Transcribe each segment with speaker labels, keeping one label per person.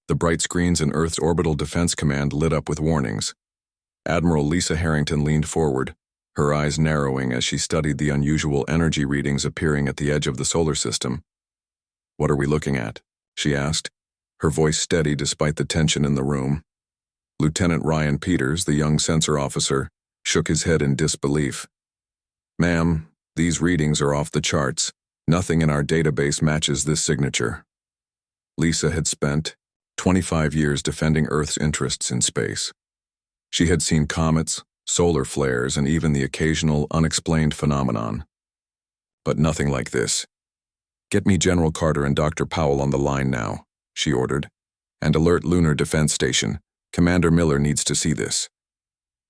Speaker 1: The bright screens in Earth's Orbital Defense Command lit up with warnings. Admiral Lisa Harrington leaned forward, her eyes narrowing as she studied the unusual energy readings appearing at the edge of the solar system. "What are we looking at?" she asked, her voice steady despite the tension in the room. Lieutenant Ryan Peters, the young sensor officer, shook his head in disbelief. "Ma'am, these readings are off the charts. Nothing in our database matches this signature." Lisa had spent 25 years defending Earth's interests in space. She had seen comets, solar flares, and even the occasional unexplained phenomenon. But nothing like this. "Get me General Carter and Dr. Powell on the line now," she ordered, "and alert Lunar Defense Station. Commander Miller needs to see this."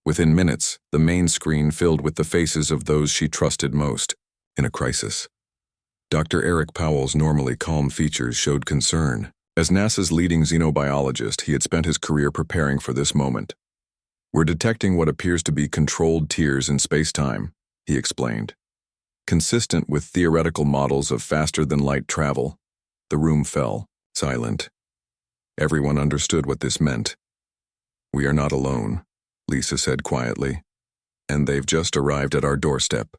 Speaker 1: Within minutes, the main screen filled with the faces of those she trusted most in a crisis. Dr. Eric Powell's normally calm features showed concern. As NASA's leading xenobiologist, he had spent his career preparing for this moment. "We're detecting what appears to be controlled tears in space-time," he explained. Consistent with theoretical models of faster-than-light travel, the room fell, silent. Everyone understood what this meant. "We are not alone," Lisa said quietly, "and they've just arrived at our doorstep."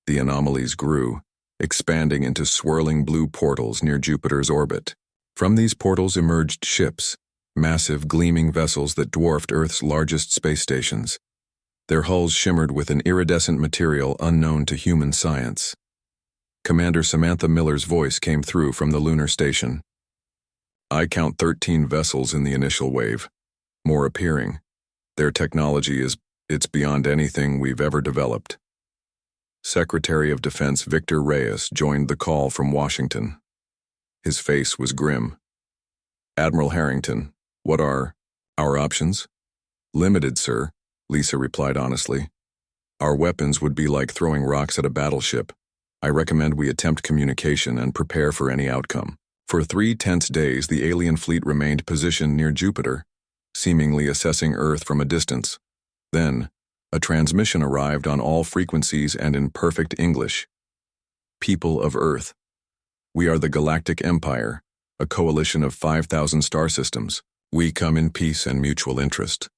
Speaker 1: The anomalies grew, expanding into swirling blue portals near Jupiter's orbit. From these portals emerged ships, massive gleaming vessels that dwarfed Earth's largest space stations. Their hulls shimmered with an iridescent material unknown to human science. Commander Samantha Miller's voice came through from the lunar station. "I count 13 vessels in the initial wave. More appearing. Their technology it's beyond anything we've ever developed." Secretary of Defense Victor Reyes joined the call from Washington. His face was grim. "Admiral Harrington, what are our options?" "Limited, sir," Lisa replied honestly. "Our weapons would be like throwing rocks at a battleship. I recommend we attempt communication and prepare for any outcome." For 3 tense days, the alien fleet remained positioned near Jupiter, seemingly assessing Earth from a distance. Then, a transmission arrived on all frequencies and in perfect English. "People of Earth, we are the Galactic Empire, a coalition of 5,000 star systems. We come in peace and mutual interest.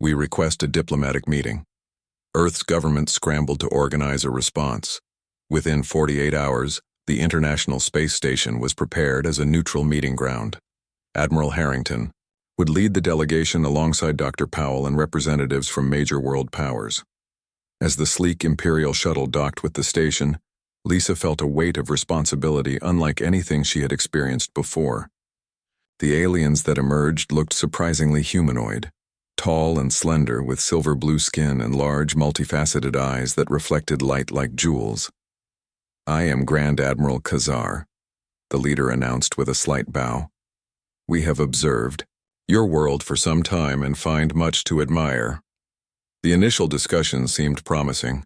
Speaker 1: We request a diplomatic meeting." Earth's government scrambled to organize a response. Within 48 hours, the International Space Station was prepared as a neutral meeting ground. Admiral Harrington would lead the delegation alongside Dr. Powell and representatives from major world powers. As the sleek Imperial shuttle docked with the station, Lisa felt a weight of responsibility unlike anything she had experienced before. The aliens that emerged looked surprisingly humanoid, tall and slender with silver blue skin and large multifaceted eyes that reflected light like jewels. "I am Grand Admiral Khazar," the leader announced with a slight bow. "We have observed your world for some time and find much to admire." The initial discussion seemed promising.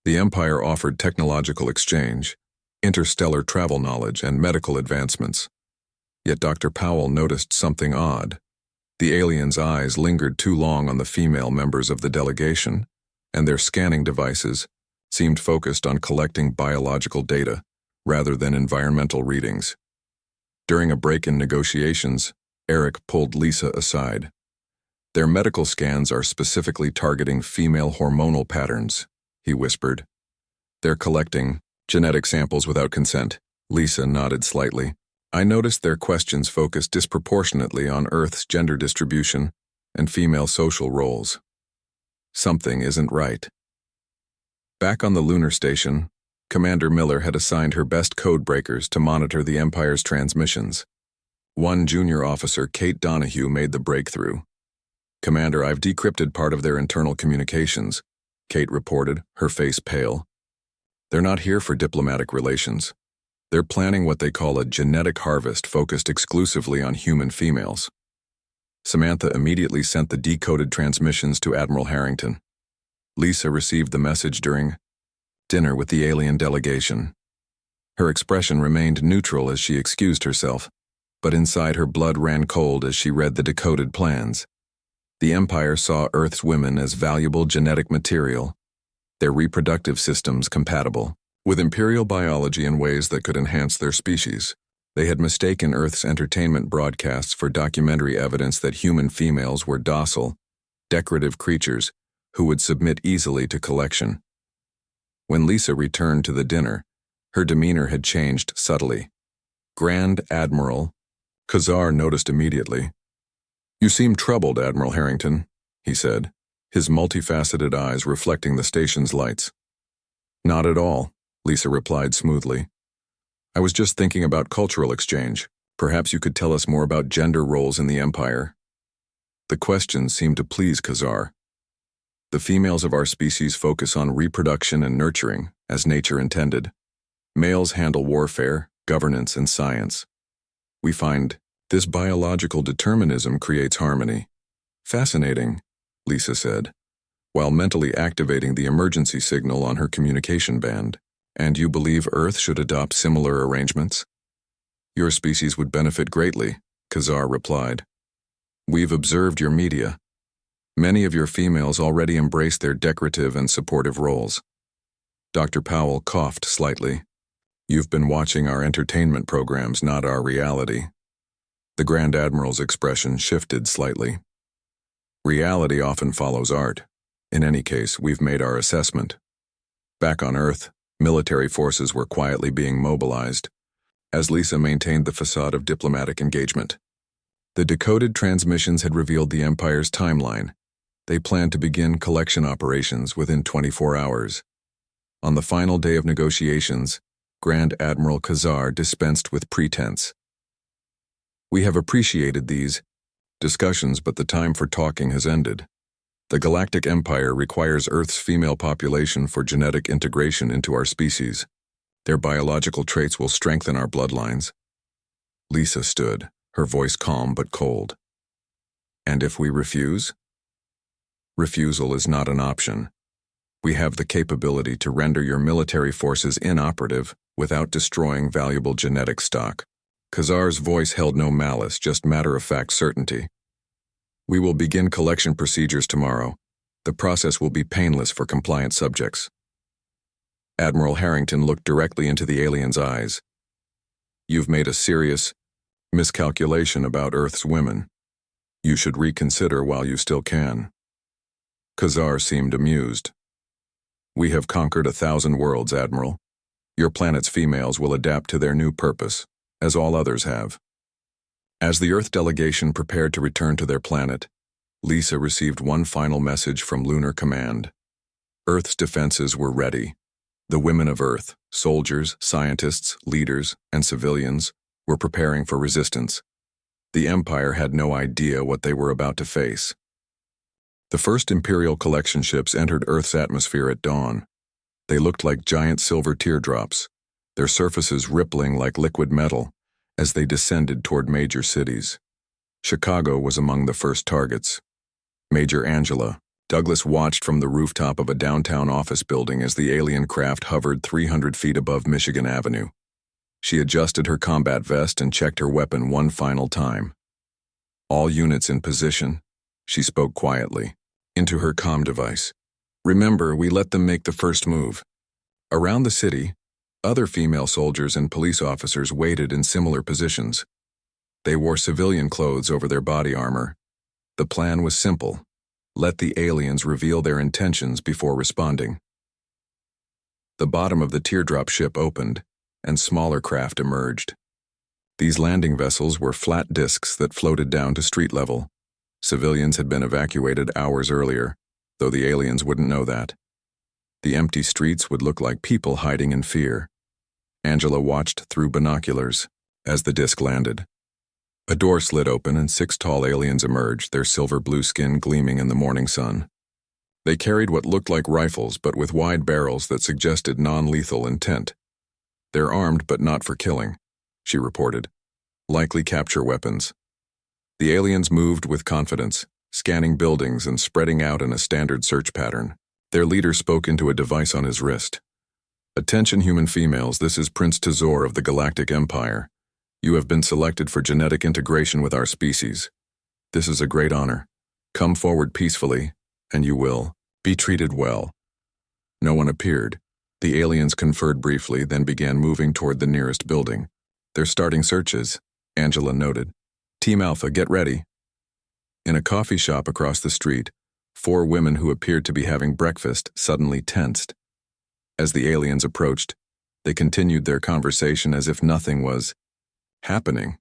Speaker 1: The Empire offered technological exchange, interstellar travel knowledge, and medical advancements. Yet Dr. Powell noticed something odd. The aliens' eyes lingered too long on the female members of the delegation, and their scanning devices seemed focused on collecting biological data rather than environmental readings. During a break in negotiations, Eric pulled Lisa aside. "Their medical scans are specifically targeting female hormonal patterns," he whispered. "They're collecting genetic samples without consent." Lisa nodded slightly. "I noticed their questions focused disproportionately on Earth's gender distribution and female social roles. Something isn't right." Back on the lunar station, Commander Miller had assigned her best code breakers to monitor the Empire's transmissions. One junior officer, Kate Donahue, made the breakthrough. "Commander, I've decrypted part of their internal communications," Kate reported, her face pale. "They're not here for diplomatic relations. They're planning what they call a genetic harvest focused exclusively on human females." Samantha immediately sent the decoded transmissions to Admiral Harrington. Lisa received the message during dinner with the alien delegation. Her expression remained neutral as she excused herself, but inside her blood ran cold as she read the decoded plans. The Empire saw Earth's women as valuable genetic material, their reproductive systems compatible with Imperial biology in ways that could enhance their species. They had mistaken Earth's entertainment broadcasts for documentary evidence that human females were docile, decorative creatures who would submit easily to collection. When Lisa returned to the dinner, her demeanor had changed subtly. Grand Admiral Khazar noticed immediately. "You seem troubled, Admiral Harrington," he said, his multifaceted eyes reflecting the station's lights. "Not at all," Lisa replied smoothly. "I was just thinking about cultural exchange. Perhaps you could tell us more about gender roles in the Empire." The question seemed to please Khazar. "The females of our species focus on reproduction and nurturing, as nature intended. Males handle warfare, governance, and science. We find this biological determinism creates harmony." "Fascinating," Lisa said, while mentally activating the emergency signal on her communication band. "And you believe Earth should adopt similar arrangements?" "Your species would benefit greatly," Khazar replied. "We've observed your media. Many of your females already embrace their decorative and supportive roles." Dr. Powell coughed slightly. "You've been watching our entertainment programs, not our reality." The Grand Admiral's expression shifted slightly. "Reality often follows art. In any case, we've made our assessment." Back on Earth, military forces were quietly being mobilized, as Lisa maintained the facade of diplomatic engagement. The decoded transmissions had revealed the Empire's timeline. They planned to begin collection operations within 24 hours. On the final day of negotiations, Grand Admiral Khazar dispensed with pretense. "We have appreciated these discussions, but the time for talking has ended. The Galactic Empire requires Earth's female population for genetic integration into our species. Their biological traits will strengthen our bloodlines." Lisa stood, her voice calm but cold. "And if we refuse?" "Refusal is not an option. We have the capability to render your military forces inoperative without destroying valuable genetic stock." Khazar's voice held no malice, just matter-of-fact certainty. "We will begin collection procedures tomorrow. The process will be painless for compliant subjects." Admiral Harrington looked directly into the alien's eyes. "You've made a serious miscalculation about Earth's women. You should reconsider while you still can." Khazar seemed amused. "We have conquered 1,000 worlds, Admiral. Your planet's females will adapt to their new purpose, as all others have." As the Earth delegation prepared to return to their planet, Lisa received one final message from Lunar Command. Earth's defenses were ready. The women of Earth, soldiers, scientists, leaders, and civilians, were preparing for resistance. The Empire had no idea what they were about to face. The first Imperial collection ships entered Earth's atmosphere at dawn. They looked like giant silver teardrops, their surfaces rippling like liquid metal as they descended toward major cities. Chicago was among the first targets. Major Angela, Douglas watched from the rooftop of a downtown office building as the alien craft hovered 300 feet above Michigan Avenue. She adjusted her combat vest and checked her weapon one final time. "All units in position," she spoke quietly, into her comm device. "Remember, we let them make the first move." Around the city, other female soldiers and police officers waited in similar positions. They wore civilian clothes over their body armor. The plan was simple: let the aliens reveal their intentions before responding. The bottom of the teardrop ship opened, and smaller craft emerged. These landing vessels were flat discs that floated down to street level. Civilians had been evacuated hours earlier, though the aliens wouldn't know that. The empty streets would look like people hiding in fear. Angela watched through binoculars as the disc landed. A door slid open and 6 tall aliens emerged, their silver blue skin gleaming in the morning sun. They carried what looked like rifles, but with wide barrels that suggested non-lethal intent. "They're armed, but not for killing," she reported. "Likely capture weapons." The aliens moved with confidence, scanning buildings and spreading out in a standard search pattern. Their leader spoke into a device on his wrist. "Attention human females, this is Prince Tazor of the Galactic Empire. You have been selected for genetic integration with our species. This is a great honor. Come forward peacefully, and you will be treated well." No one appeared. The aliens conferred briefly, then began moving toward the nearest building. They're starting searches, Angela noted. Team Alpha, get ready. In a coffee shop across the street, 4 women who appeared to be having breakfast suddenly tensed. As the aliens approached, they continued their conversation as if nothing was happening.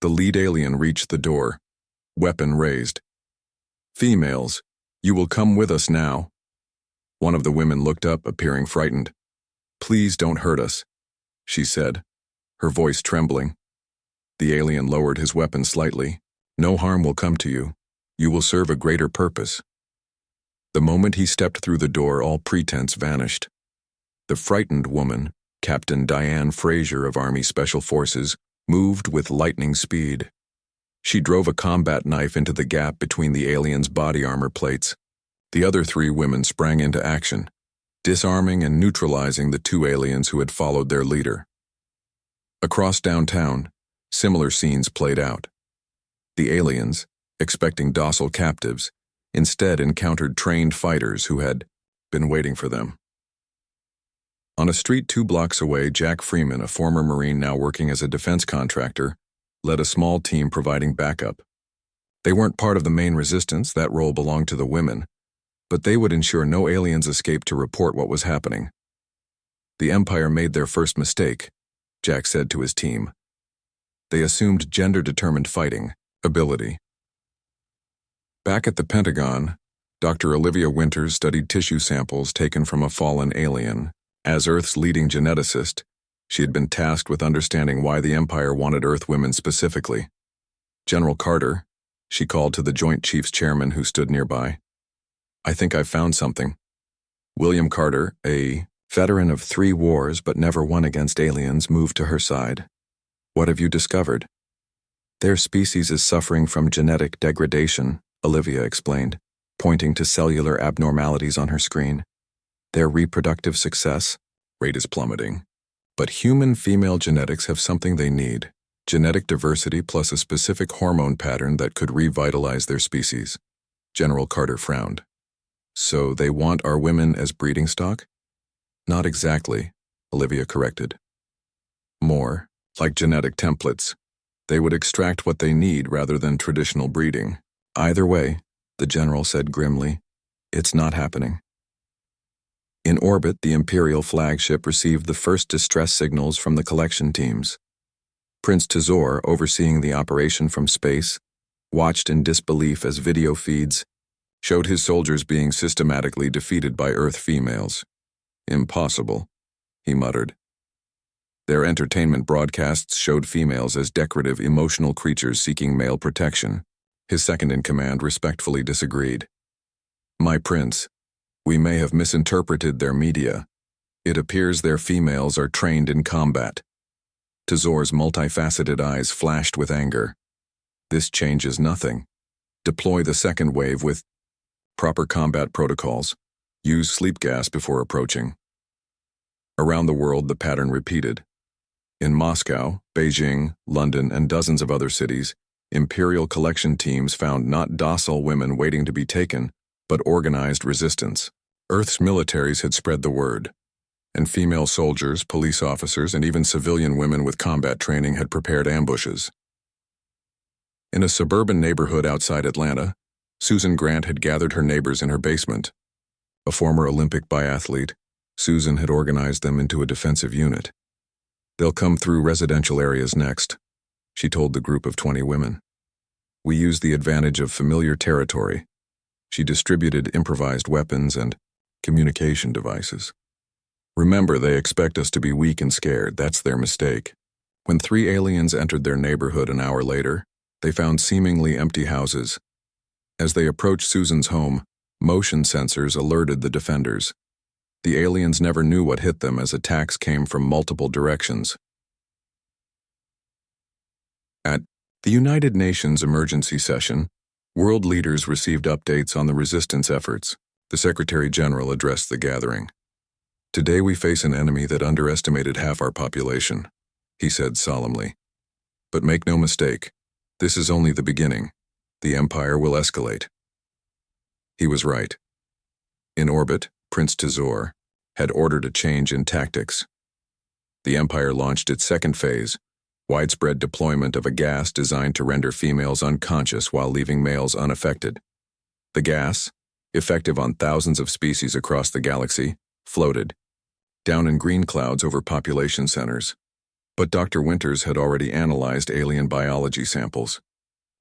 Speaker 1: The lead alien reached the door, weapon raised. Females, you will come with us now. One of the women looked up, appearing frightened. Please don't hurt us, she said, her voice trembling. The alien lowered his weapon slightly. No harm will come to you. You will serve a greater purpose. The moment he stepped through the door, all pretense vanished. The frightened woman, Captain Diane Fraser of Army Special Forces, moved with lightning speed. She drove a combat knife into the gap between the alien's body armor plates. The other 3 women sprang into action, disarming and neutralizing the 2 aliens who had followed their leader. Across downtown, similar scenes played out. The aliens, expecting docile captives, instead encountered trained fighters who had been waiting for them. On a street 2 blocks away, Jack Freeman, a former Marine now working as a defense contractor, led a small team providing backup. They weren't part of the main resistance, that role belonged to the women, but they would ensure no aliens escaped to report what was happening. The Empire made their first mistake, Jack said to his team. They assumed gender-determined fighting ability. Back at the Pentagon, Dr. Olivia Winters studied tissue samples taken from a fallen alien. As Earth's leading geneticist, she had been tasked with understanding why the Empire wanted Earth women specifically. General Carter, she called to the Joint Chiefs Chairman who stood nearby. I think I've found something. William Carter, a veteran of 3 wars but never one against aliens, moved to her side. What have you discovered? Their species is suffering from genetic degradation, Olivia explained, pointing to cellular abnormalities on her screen. Their reproductive success rate is plummeting. But human female genetics have something they need, genetic diversity plus a specific hormone pattern that could revitalize their species. General Carter frowned. So they want our women as breeding stock? Not exactly, Olivia corrected. More, like genetic templates. They would extract what they need rather than traditional breeding. Either way, the general said grimly, it's not happening. In orbit, the Imperial flagship received the first distress signals from the collection teams. Prince Tezor, overseeing the operation from space, watched in disbelief as video feeds showed his soldiers being systematically defeated by Earth females. Impossible, he muttered. Their entertainment broadcasts showed females as decorative, emotional creatures seeking male protection. His second-in-command respectfully disagreed. My prince, we may have misinterpreted their media. It appears their females are trained in combat. Tezor's multifaceted eyes flashed with anger. This changes nothing. Deploy the second wave with proper combat protocols. Use sleep gas before approaching. Around the world, the pattern repeated. In Moscow, Beijing, London, and dozens of other cities, Imperial collection teams found not docile women waiting to be taken, but organized resistance. Earth's militaries had spread the word, and female soldiers, police officers, and even civilian women with combat training had prepared ambushes. In a suburban neighborhood outside Atlanta, Susan Grant had gathered her neighbors in her basement. A former Olympic biathlete, Susan had organized them into a defensive unit. They'll come through residential areas next, she told the group of 20 women. We use the advantage of familiar territory. She distributed improvised weapons and communication devices. Remember, they expect us to be weak and scared. That's their mistake. When 3 aliens entered their neighborhood an hour later, they found seemingly empty houses. As they approached Susan's home, motion sensors alerted the defenders. The aliens never knew what hit them as attacks came from multiple directions. At the United Nations emergency session, world leaders received updates on the resistance efforts. The Secretary General addressed the gathering. Today we face an enemy that underestimated half our population, he said solemnly. But make no mistake, this is only the beginning. The Empire will escalate. He was right. In orbit, Prince Tezor had ordered a change in tactics. The Empire launched its second phase, widespread deployment of a gas designed to render females unconscious while leaving males unaffected. The gas, effective on thousands of species across the galaxy, floated down in green clouds over population centers. But Dr. Winters had already analyzed alien biology samples.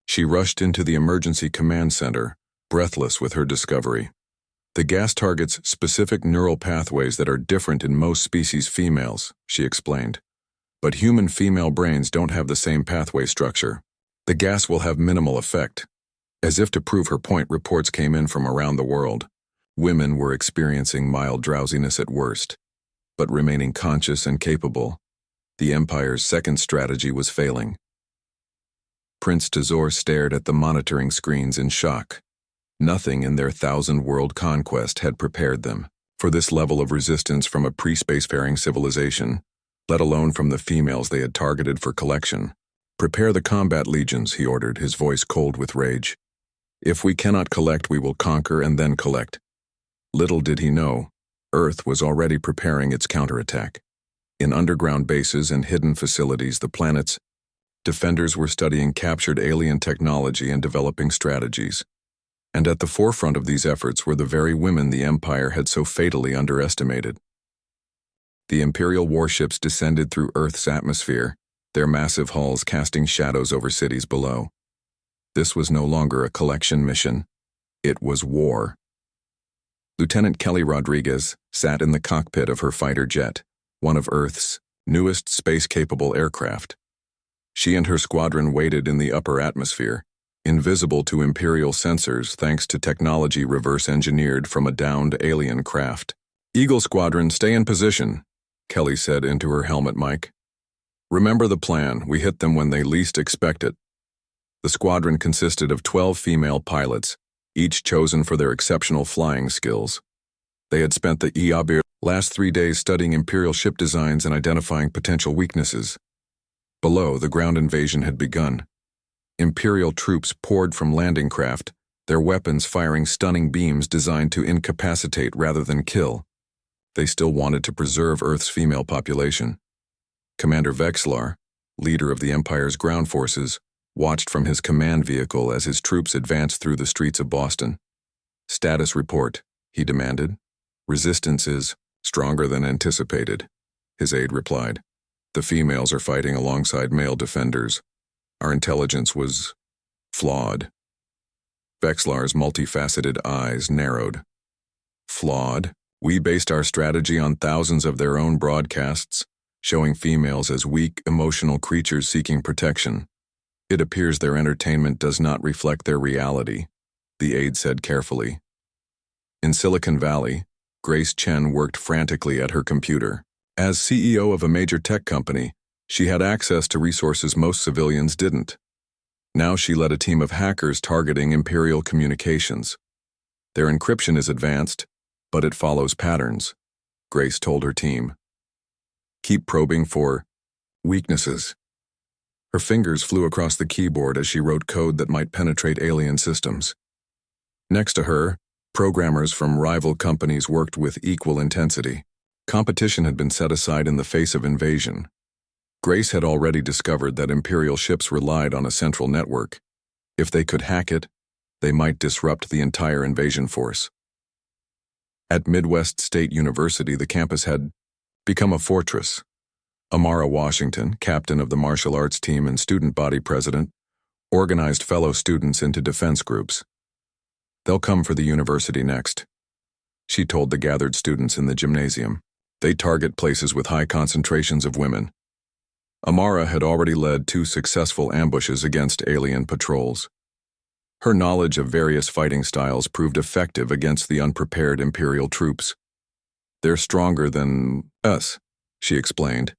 Speaker 1: She rushed into the emergency command center, breathless with her discovery. The gas targets specific neural pathways that are different in most species females, she explained. But human female brains don't have the same pathway structure. The gas will have minimal effect. As if to prove her point, reports came in from around the world. Women were experiencing mild drowsiness at worst, but remaining conscious and capable. The Empire's second strategy was failing. Prince Tazor stared at the monitoring screens in shock. Nothing in their thousand-world conquest had prepared them for this level of resistance from a pre-spacefaring civilization, let alone from the females they had targeted for collection. "Prepare the combat legions," he ordered, his voice cold with rage. "If we cannot collect, we will conquer and then collect." Little did he know, Earth was already preparing its counterattack. In underground bases and hidden facilities, the planet's defenders were studying captured alien technology and developing strategies. And at the forefront of these efforts were the very women the Empire had so fatally underestimated. The Imperial warships descended through Earth's atmosphere, their massive hulls casting shadows over cities below. This was no longer a collection mission. It was war. Lieutenant Kelly Rodriguez sat in the cockpit of her fighter jet, one of Earth's newest space-capable aircraft. She and her squadron waited in the upper atmosphere, invisible to Imperial sensors thanks to technology reverse-engineered from a downed alien craft. "Eagle Squadron, stay in position," Kelly said into her helmet mic. "Remember the plan, we hit them when they least expect it." The squadron consisted of 12 female pilots, each chosen for their exceptional flying skills. They had spent the last 3 days studying Imperial ship designs and identifying potential weaknesses. Below, the ground invasion had begun. Imperial troops poured from landing craft, their weapons firing stunning beams designed to incapacitate rather than kill. They still wanted to preserve Earth's female population. Commander Vexlar, leader of the Empire's ground forces, watched from his command vehicle as his troops advanced through the streets of Boston. "Status report," he demanded. "Resistance is stronger than anticipated," his aide replied. "The females are fighting alongside male defenders. Our intelligence was flawed." Vexlar's multifaceted eyes narrowed. "Flawed? We based our strategy on thousands of their own broadcasts, showing females as weak, emotional creatures seeking protection. It appears their entertainment does not reflect their reality," the aide said carefully. In Silicon Valley, Grace Chen worked frantically at her computer. As CEO of a major tech company, she had access to resources most civilians didn't. Now she led a team of hackers targeting Imperial communications. "Their encryption is advanced, but it follows patterns," Grace told her team. "Keep probing for weaknesses." Her fingers flew across the keyboard as she wrote code that might penetrate alien systems. Next to her, programmers from rival companies worked with equal intensity. Competition had been set aside in the face of invasion. Grace had already discovered that Imperial ships relied on a central network. If they could hack it, they might disrupt the entire invasion force. At Midwest State University, the campus had become a fortress. Amara Washington, captain of the martial arts team and student body president, organized fellow students into defense groups. "They'll come for the university next," she told the gathered students in the gymnasium. "They target places with high concentrations of women." Amara had already led 2 successful ambushes against alien patrols. Her knowledge of various fighting styles proved effective against the unprepared Imperial troops. "They're stronger than us," she explained,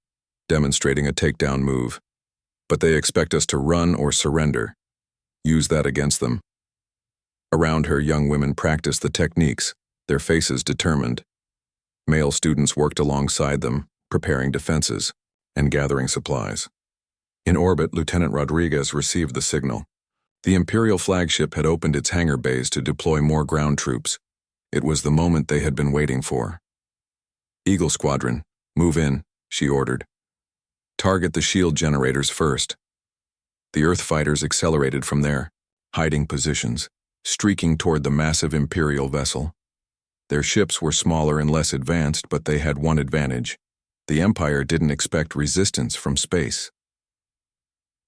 Speaker 1: demonstrating a takedown move. "But they expect us to run or surrender. Use that against them." Around her, young women practiced the techniques, their faces determined. Male students worked alongside them, preparing defenses and gathering supplies. In orbit, Lieutenant Rodriguez received the signal. The Imperial flagship had opened its hangar bays to deploy more ground troops. It was the moment they had been waiting for. "Eagle Squadron, move in," she ordered. Target the shield generators first. The Earth fighters accelerated from their hiding positions, streaking toward the massive Imperial vessel. Their ships were smaller and less advanced, but they had one advantage. The Empire didn't expect resistance from space.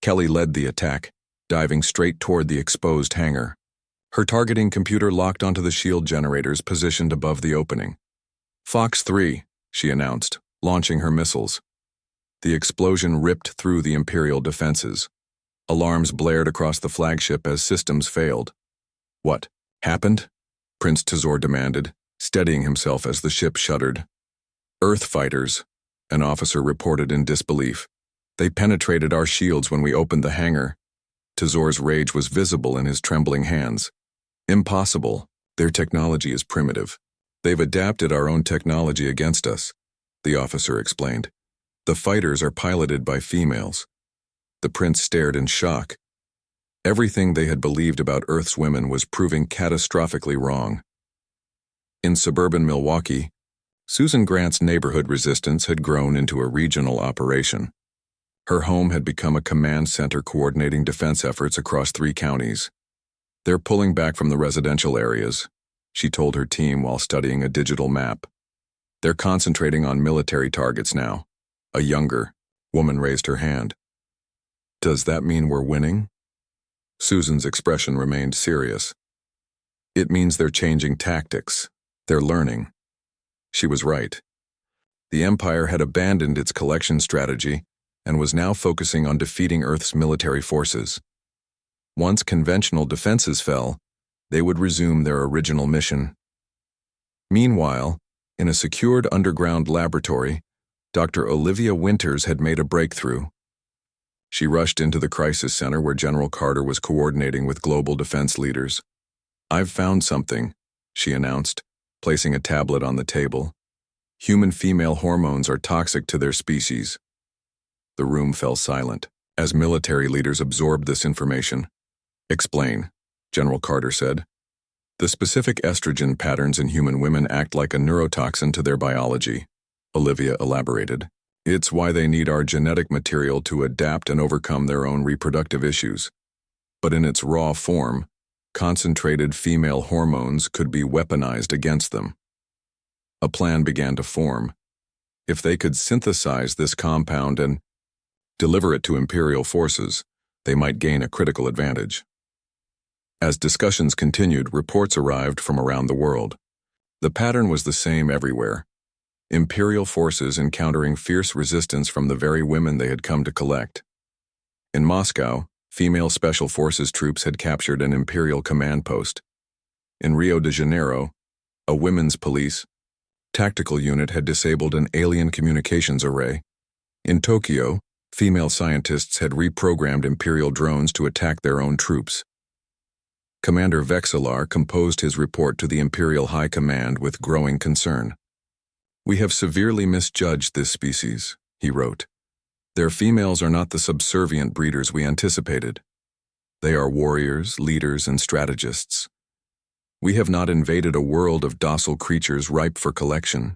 Speaker 1: Kelly led the attack, diving straight toward the exposed hangar. Her targeting computer locked onto the shield generators positioned above the opening. Fox 3, she announced, launching her missiles. The explosion ripped through the Imperial defenses. Alarms blared across the flagship as systems failed. What happened? Prince Tazor demanded, steadying himself as the ship shuddered. Earth fighters, an officer reported in disbelief. They penetrated our shields when we opened the hangar. Tazor's rage was visible in his trembling hands. Impossible. Their technology is primitive. They've adapted our own technology against us, the officer explained. The fighters are piloted by females. The prince stared in shock. Everything they had believed about Earth's women was proving catastrophically wrong. In suburban Milwaukee, Susan Grant's neighborhood resistance had grown into a regional operation. Her home had become a command center coordinating defense efforts across 3 counties. They're pulling back from the residential areas, she told her team while studying a digital map. They're concentrating on military targets now. A younger woman raised her hand. Does that mean we're winning? Susan's expression remained serious. It means they're changing tactics. They're learning. She was right. The Empire had abandoned its collection strategy and was now focusing on defeating Earth's military forces. Once conventional defenses fell, they would resume their original mission. Meanwhile, in a secured underground laboratory, Dr. Olivia Winters had made a breakthrough. She rushed into the crisis center where General Carter was coordinating with global defense leaders. I've found something, she announced, placing a tablet on the table. Human female hormones are toxic to their species. The room fell silent as military leaders absorbed this information. Explain, General Carter said. The specific estrogen patterns in human women act like a neurotoxin to their biology, Olivia elaborated. It's why they need our genetic material to adapt and overcome their own reproductive issues. But in its raw form, concentrated female hormones could be weaponized against them. A plan began to form. If they could synthesize this compound and deliver it to Imperial forces, they might gain a critical advantage. As discussions continued, reports arrived from around the world. The pattern was the same everywhere. Imperial forces encountering fierce resistance from the very women they had come to collect. In Moscow, female Special Forces troops had captured an Imperial command post. In Rio de Janeiro, a women's police tactical unit had disabled an alien communications array. In Tokyo, female scientists had reprogrammed Imperial drones to attack their own troops. Commander Vexelar composed his report to the Imperial High Command with growing concern. We have severely misjudged this species, he wrote. Their females are not the subservient breeders we anticipated. They are warriors, leaders, and strategists. We have not invaded a world of docile creatures ripe for collection.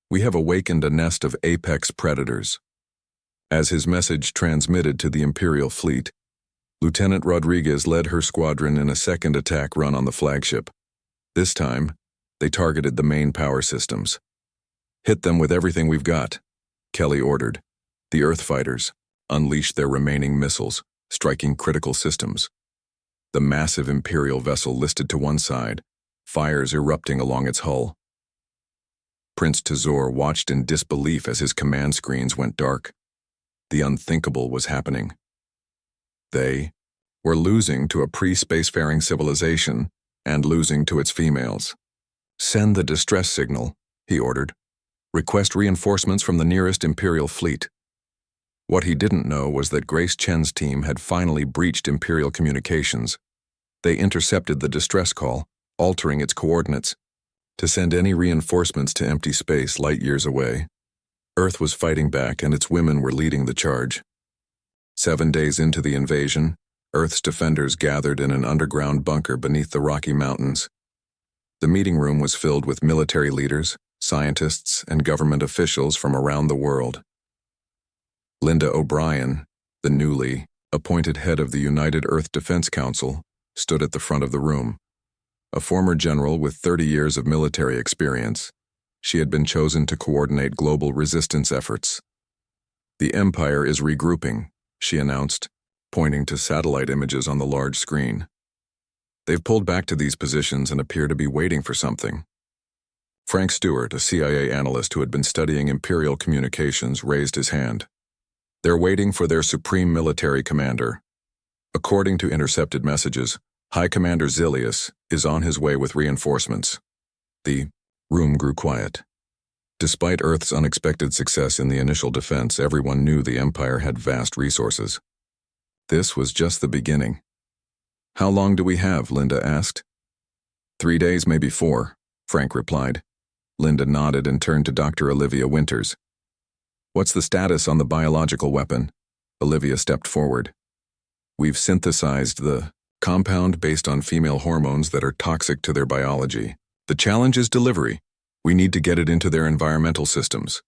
Speaker 1: We have awakened a nest of apex predators. As his message transmitted to the Imperial fleet, Lieutenant Rodriguez led her squadron in a second attack run on the flagship. This time, they targeted the main power systems. Hit them with everything we've got, Kelly ordered. The Earth fighters unleashed their remaining missiles, striking critical systems. The massive Imperial vessel listed to one side, fires erupting along its hull. Prince Tazor watched in disbelief as his command screens went dark. The unthinkable was happening. They were losing to a pre-spacefaring civilization and losing to its females. Send the distress signal, he ordered. Request reinforcements from the nearest Imperial fleet. What he didn't know was that Grace Chen's team had finally breached Imperial communications. They intercepted the distress call, altering its coordinates, to send any reinforcements to empty space light years away. Earth was fighting back and its women were leading the charge. 7 days into the invasion, Earth's defenders gathered in an underground bunker beneath the Rocky Mountains. The meeting room was filled with military leaders, scientists, and government officials from around the world. Linda O'Brien, the newly appointed head of the United Earth Defense Council, stood at the front of the room. A former general with 30 years of military experience, she had been chosen to coordinate global resistance efforts. "The Empire is regrouping," she announced, pointing to satellite images on the large screen. "They've pulled back to these positions and appear to be waiting for something." Frank Stewart, a CIA analyst who had been studying Imperial communications, raised his hand. "They're waiting for their supreme military commander. According to intercepted messages, High Commander Zilius is on his way with reinforcements." The room grew quiet. Despite Earth's unexpected success in the initial defense, everyone knew the Empire had vast resources. This was just the beginning. "How long do we have?" Linda asked. 3 days, maybe 4, Frank replied. Linda nodded and turned to Dr. Olivia Winters. "What's the status on the biological weapon?" Olivia stepped forward. "We've synthesized the compound based on female hormones that are toxic to their biology. The challenge is delivery. We need to get it into their environmental systems."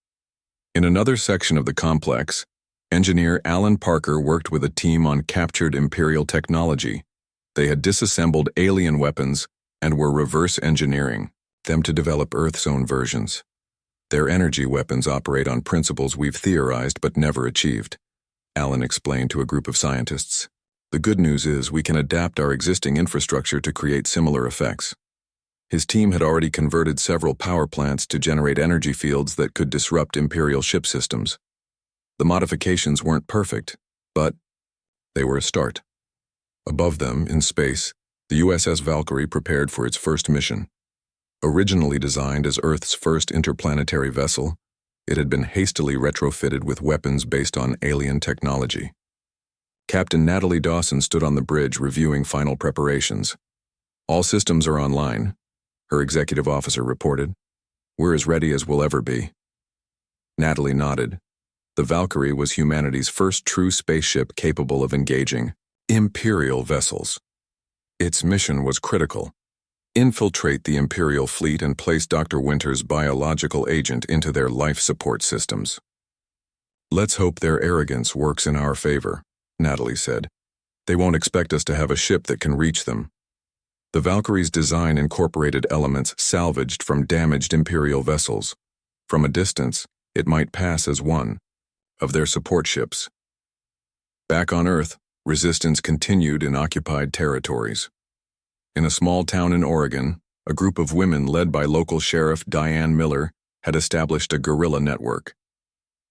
Speaker 1: In another section of the complex, engineer Alan Parker worked with a team on captured Imperial technology. They had disassembled alien weapons and were reverse engineering them to develop Earth's own versions. "Their energy weapons operate on principles we've theorized but never achieved," Alan explained to a group of scientists. "The good news is we can adapt our existing infrastructure to create similar effects." His team had already converted several power plants to generate energy fields that could disrupt Imperial ship systems. The modifications weren't perfect, but they were a start. Above them, in space, the USS Valkyrie prepared for its first mission. Originally designed as Earth's first interplanetary vessel, it had been hastily retrofitted with weapons based on alien technology. Captain Natalie Dawson stood on the bridge reviewing final preparations. "All systems are online," her executive officer reported. "We're as ready as we'll ever be." Natalie nodded. The Valkyrie was humanity's first true spaceship capable of engaging Imperial vessels. Its mission was critical: infiltrate the Imperial fleet and place Dr. Winter's biological agent into their life support systems. "Let's hope their arrogance works in our favor," Natalie said. "They won't expect us to have a ship that can reach them." The Valkyrie's design incorporated elements salvaged from damaged Imperial vessels. From a distance, it might pass as one of their support ships. Back on Earth, resistance continued in occupied territories. In a small town in Oregon, a group of women led by local Sheriff Diane Miller had established a guerrilla network.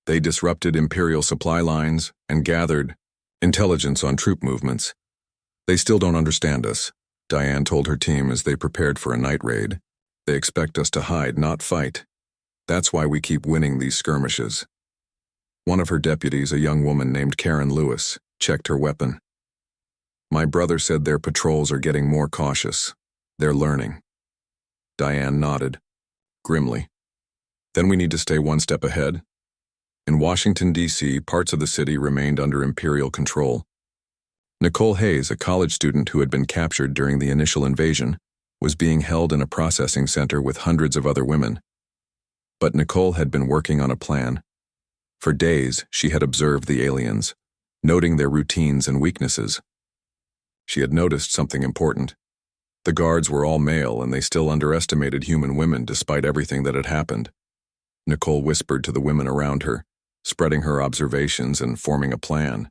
Speaker 1: They disrupted Imperial supply lines and gathered intelligence on troop movements. "They still don't understand us," Diane told her team as they prepared for a night raid. "They expect us to hide, not fight. That's why we keep winning these skirmishes." One of her deputies, a young woman named Karen Lewis, checked her weapon. "My brother said their patrols are getting more cautious. They're learning." Diane nodded, grimly. "Then we need to stay one step ahead." In Washington, D.C., parts of the city remained under Imperial control. Nicole Hayes, a college student who had been captured during the initial invasion, was being held in a processing center with hundreds of other women. But Nicole had been working on a plan. For days, she had observed the aliens, noting their routines and weaknesses. She had noticed something important. The guards were all male, and they still underestimated human women despite everything that had happened. Nicole whispered to the women around her, spreading her observations and forming a plan.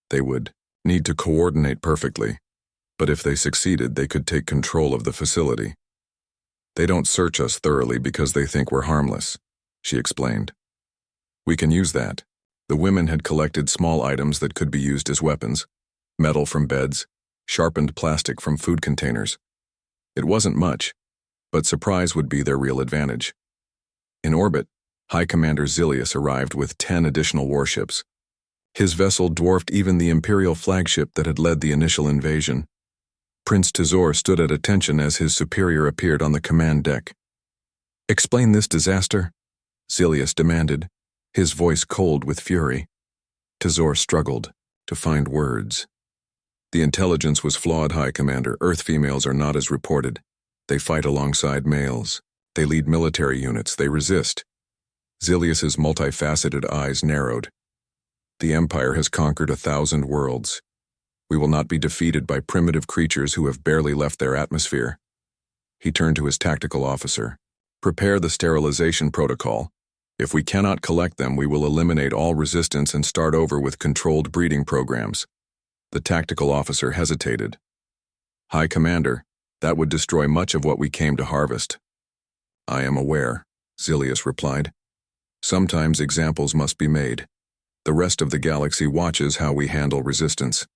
Speaker 1: They would need to coordinate perfectly, but if they succeeded, they could take control of the facility. "They don't search us thoroughly because they think we're harmless," she explained. "We can use that." The women had collected small items that could be used as weapons: metal from beds, sharpened plastic from food containers. It wasn't much, but surprise would be their real advantage. In orbit, High Commander Zilius arrived with 10 additional warships. His vessel dwarfed even the Imperial flagship that had led the initial invasion. Prince Tazor stood at attention as his superior appeared on the command deck. "Explain this disaster," Zilius demanded, his voice cold with fury. Tazor struggled to find words. "The intelligence was flawed, High Commander. Earth females are not as reported. They fight alongside males. They lead military units, they resist. Zilius's multifaceted eyes narrowed. The Empire has conquered 1,000 worlds. We will not be defeated by primitive creatures who have barely left their atmosphere. He turned to his tactical officer. Prepare the sterilization protocol. If we cannot collect them, we will eliminate all resistance and start over with controlled breeding programs. The tactical officer hesitated. High Commander, that would destroy much of what we came to harvest. I am aware, Zilius replied. Sometimes examples must be made. The rest of the galaxy watches how we handle resistance.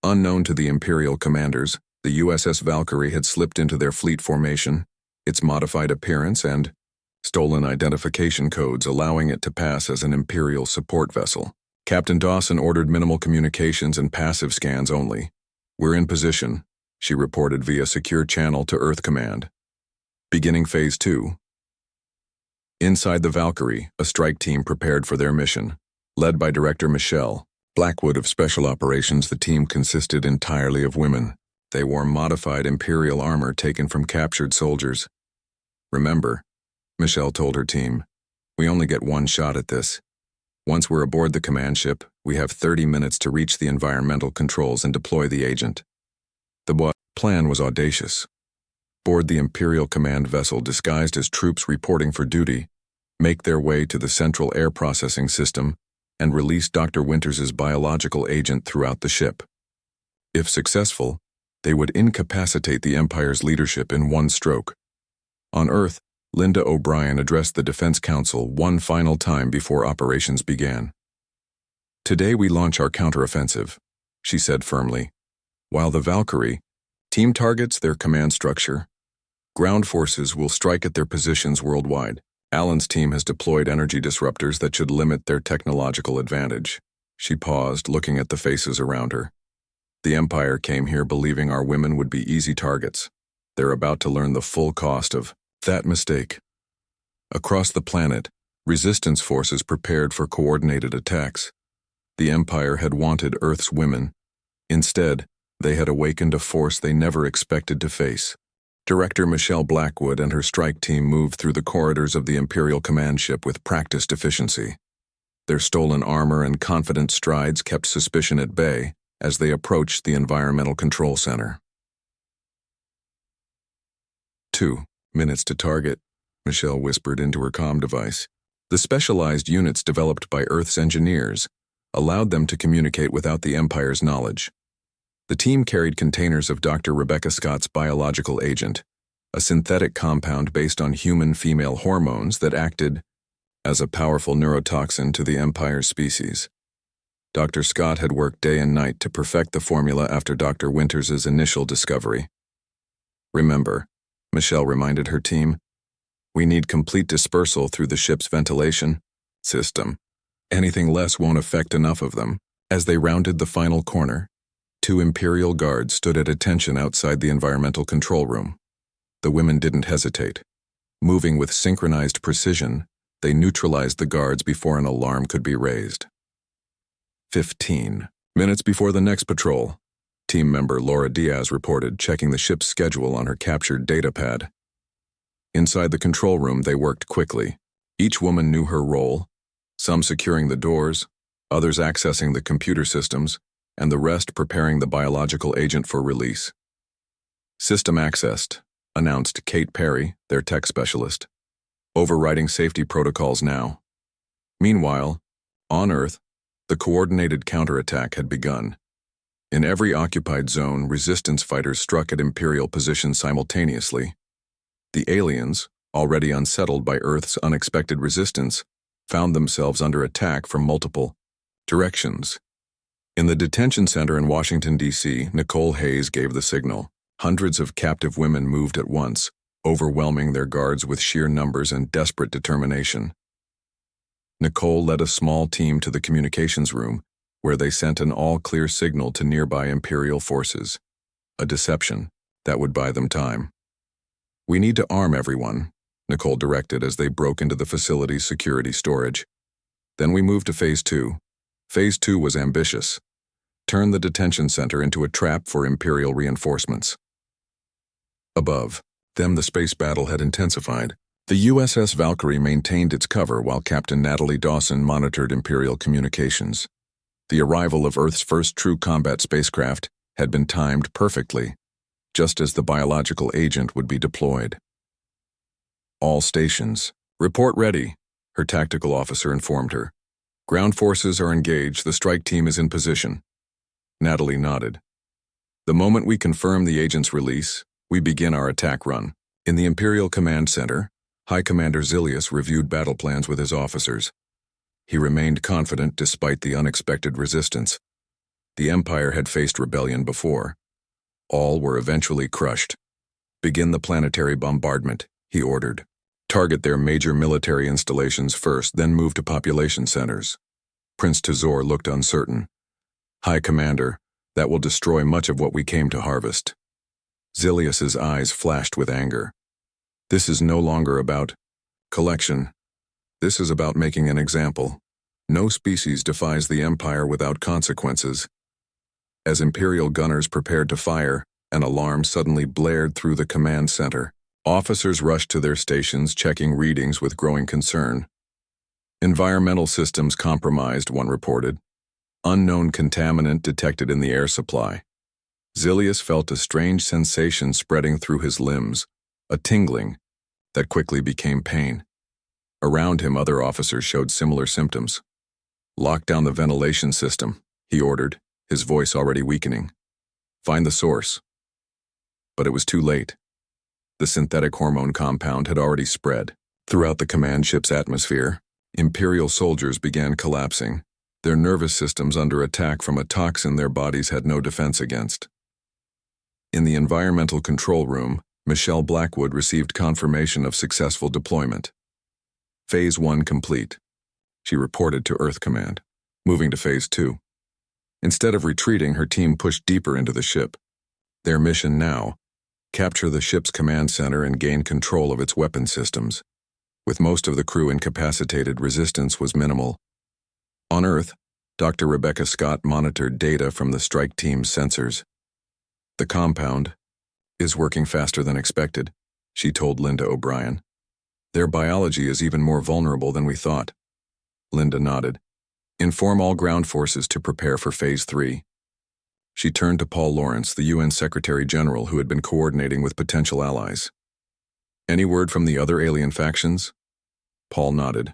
Speaker 1: Unknown to the Imperial commanders, the USS Valkyrie had slipped into their fleet formation, its modified appearance and stolen identification codes allowing it to pass as an Imperial support vessel. Captain Dawson ordered minimal communications and passive scans only. We're in position, she reported via secure channel to Earth Command. Beginning Phase 2. Inside the Valkyrie, a strike team prepared for their mission. Led by Director Michelle Blackwood of Special Operations, the team consisted entirely of women. They wore modified Imperial armor taken from captured soldiers. Remember, Michelle told her team, we only get one shot at this. Once we're aboard the command ship, we have 30 minutes to reach the environmental controls and deploy the agent. The plan was audacious. Board the Imperial command vessel disguised as troops reporting for duty, make their way to the central air processing system, and release Dr. Winters's biological agent throughout the ship. If successful, they would incapacitate the Empire's leadership in one stroke. On Earth, Linda O'Brien addressed the Defense Council one final time before operations began. Today we launch our counteroffensive, she said firmly. While the Valkyrie, team targets their command structure, ground forces will strike at their positions worldwide. Alan's team has deployed energy disruptors that should limit their technological advantage. She paused, looking at the faces around her. The Empire came here believing our women would be easy targets. They're about to learn the full cost of that mistake. Across the planet, resistance forces prepared for coordinated attacks. The Empire had wanted Earth's women. Instead, they had awakened a force they never expected to face. Director Michelle Blackwood and her strike team moved through the corridors of the Imperial command ship with practiced efficiency. Their stolen armor and confident strides kept suspicion at bay as they approached the Environmental Control Center. 2 minutes to target, Michelle whispered into her comm device. The specialized units developed by Earth's engineers allowed them to communicate without the Empire's knowledge. The team carried containers of Dr. Rebecca Scott's biological agent, a synthetic compound based on human female hormones that acted as a powerful neurotoxin to the Empire's species. Dr. Scott had worked day and night to perfect the formula after Dr. Winters's initial discovery. Remember, Michelle reminded her team, we need complete dispersal through the ship's ventilation system. Anything less won't affect enough of them. As they rounded the final corner, 2 Imperial guards stood at attention outside the environmental control room. The women didn't hesitate. Moving with synchronized precision, they neutralized the guards before an alarm could be raised. 15 minutes before the next patrol, team member Laura Diaz reported, checking the ship's schedule on her captured datapad. Inside the control room, they worked quickly. Each woman knew her role, some securing the doors, others accessing the computer systems, and the rest preparing the biological agent for release. System accessed, announced Kate Perry, their tech specialist. Overriding safety protocols now. Meanwhile, on Earth, the coordinated counterattack had begun. In every occupied zone, resistance fighters struck at Imperial positions simultaneously. The aliens, already unsettled by Earth's unexpected resistance, found themselves under attack from multiple directions. In the detention center in Washington, D.C., Nicole Hayes gave the signal. Hundreds of captive women moved at once, overwhelming their guards with sheer numbers and desperate determination. Nicole led a small team to the communications room, where they sent an all-clear signal to nearby Imperial forces. A deception that would buy them time. We need to arm everyone, Nicole directed as they broke into the facility's security storage. Then we moved to Phase 2. Phase 2 was ambitious. Turn the detention center into a trap for Imperial reinforcements. Above, Then the space battle had intensified. The USS Valkyrie maintained its cover while Captain Natalie Dawson monitored Imperial communications. The arrival of Earth's first true combat spacecraft had been timed perfectly, just as the biological agent would be deployed. All stations, report ready, her tactical officer informed her. Ground forces are engaged, the strike team is in position. Natalie nodded. The moment we confirm the agent's release, we begin our attack run. In the Imperial Command Center, High Commander Zilius reviewed battle plans with his officers. He remained confident despite the unexpected resistance. The Empire had faced rebellion before. All were eventually crushed. Begin the planetary bombardment, he ordered. Target their major military installations first, then move to population centers. Prince Tazor looked uncertain. High Commander, that will destroy much of what we came to harvest. Zilius's eyes flashed with anger. This is no longer about collection. This is about making an example. No species defies the Empire without consequences. As Imperial gunners prepared to fire, an alarm suddenly blared through the command center. Officers rushed to their stations, checking readings with growing concern. Environmental systems compromised, one reported. Unknown contaminant detected in the air supply. Zilius felt a strange sensation spreading through his limbs, a tingling that quickly became pain. Around him, other officers showed similar symptoms. Lock down the ventilation system, he ordered, his voice already weakening. Find the source. But it was too late. The synthetic hormone compound had already spread. Throughout the command ship's atmosphere, Imperial soldiers began collapsing, their nervous systems under attack from a toxin their bodies had no defense against. In the environmental control room, Michelle Blackwood received confirmation of successful deployment. Phase 1 complete. She reported to Earth Command, moving to Phase 2. Instead of retreating, her team pushed deeper into the ship. Their mission now: capture the ship's command center and gain control of its weapon systems. With most of the crew incapacitated, resistance was minimal. On Earth, Dr. Rebecca Scott monitored data from the strike team's sensors. The compound is working faster than expected, she told Linda O'Brien. Their biology is even more vulnerable than we thought. Linda nodded. Inform all ground forces to prepare for Phase 3. She turned to Paul Lawrence, the UN Secretary General who had been coordinating with potential allies. Any word from the other alien factions? Paul nodded.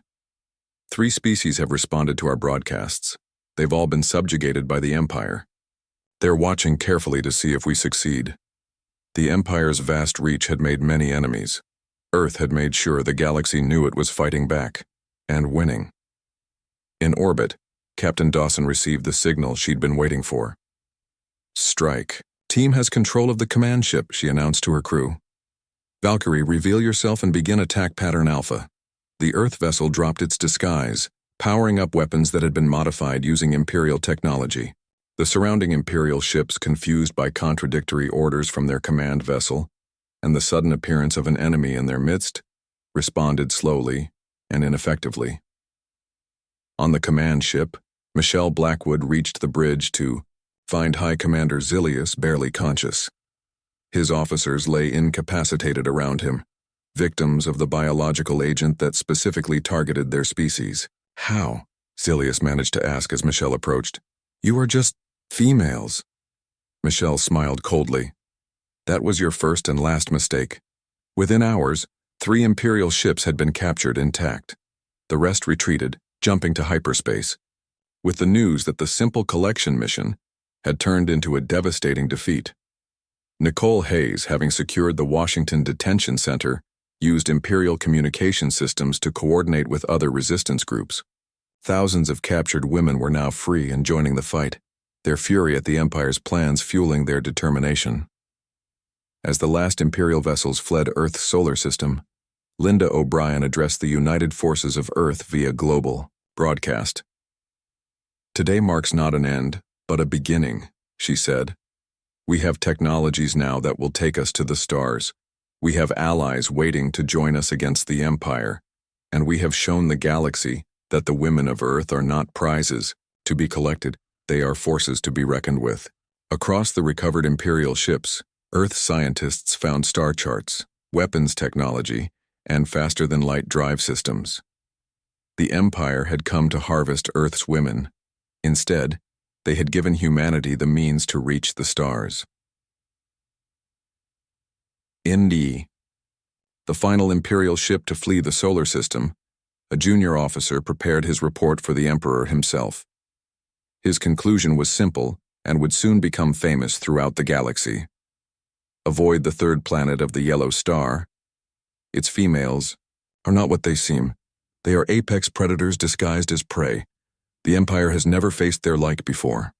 Speaker 1: 3 species have responded to our broadcasts. They've all been subjugated by the Empire. They're watching carefully to see if we succeed. The Empire's vast reach had made many enemies. Earth had made sure the galaxy knew it was fighting back, and winning. In orbit, Captain Dawson received the signal she'd been waiting for. Strike. Team has control of the command ship, she announced to her crew. Valkyrie, reveal yourself and begin attack pattern Alpha. The Earth vessel dropped its disguise, powering up weapons that had been modified using Imperial technology. The surrounding Imperial ships, confused by contradictory orders from their command vessel and the sudden appearance of an enemy in their midst, responded slowly and ineffectively. On the command ship, Michelle Blackwood reached the bridge to find High Commander Zilius barely conscious. His officers lay incapacitated around him, victims of the biological agent that specifically targeted their species. How? Zilius managed to ask as Michelle approached. You are just females. Michelle smiled coldly. That was your first and last mistake. Within hours, 3 Imperial ships had been captured intact. The rest retreated, jumping to hyperspace, with the news that the simple collection mission had turned into a devastating defeat. Nicole Hayes, having secured the Washington Detention Center, used Imperial communication systems to coordinate with other resistance groups. Thousands of captured women were now free and joining the fight, their fury at the Empire's plans fueling their determination. As the last Imperial vessels fled Earth's solar system, Linda O'Brien addressed the United Forces of Earth via global broadcast. Today marks not an end, but a beginning, she said. We have technologies now that will take us to the stars. We have allies waiting to join us against the Empire, and we have shown the galaxy that the women of Earth are not prizes to be collected, they are forces to be reckoned with. Across the recovered Imperial ships, Earth scientists found star charts, weapons technology, and faster-than-light drive systems. The Empire had come to harvest Earth's women. Instead, they had given humanity the means to reach the stars. Indy, the final Imperial ship to flee the solar system, a junior officer prepared his report for the Emperor himself. His conclusion was simple and would soon become famous throughout the galaxy. Avoid the third planet of the yellow star. Its females are not what they seem. They are apex predators disguised as prey. The Empire has never faced their like before.